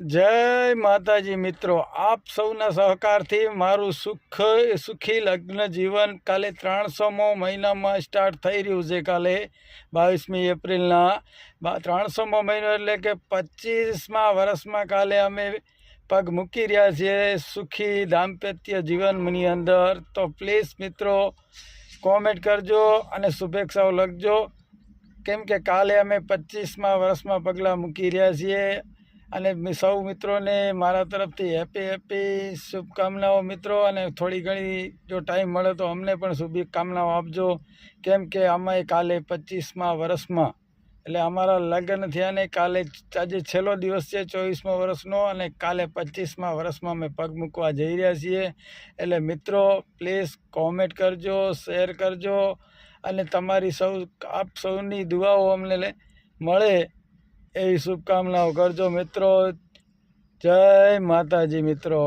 જય માતાજી મિત્રો, આપ સૌના સહકારથી મારું સુખી લગ્ન જીવન કાલે 300મો મહિનામાં સ્ટાર્ટ થઈ રહ્યું છે. કાલે 22મી એપ્રિલના 300મો મહિનો એટલે કે 25મા વર્ષમાં કાલે અમે પગ મૂકી રહ્યા છીએ સુખી દાંપત્ય જીવનની અંદર. તો પ્લીઝ મિત્રો કોમેન્ટ કરજો અને શુભેચ્છાઓ લખજો, કેમ કે કાલે અમે 25મા વર્ષમાં પગલાં મૂકી રહ્યા છીએ. અને સૌ મિત્રોને મારા તરફથી હેપી શુભકામનાઓ મિત્રો. અને થોડી ઘણી જો ટાઈમ મળે તો અમને પણ શુભકામનાઓ આપજો, કેમ કે અમે કાલે 25મા વર્ષમાં એટલે અમારા લગ્ન થયા ને કાલે આજે છેલ્લો દિવસ છે 24મા વર્ષનો, અને કાલે 25મા વર્ષમાં અમે પગ મૂકવા જઈ રહ્યા છીએ. એટલે મિત્રો પ્લીઝ કોમેન્ટ કરજો, શેર કરજો, અને તમારી આપ સૌની દુઆઓ અમને મળે એવી શુભકામનાઓ કરજો મિત્રો. જય માતાજી મિત્રો.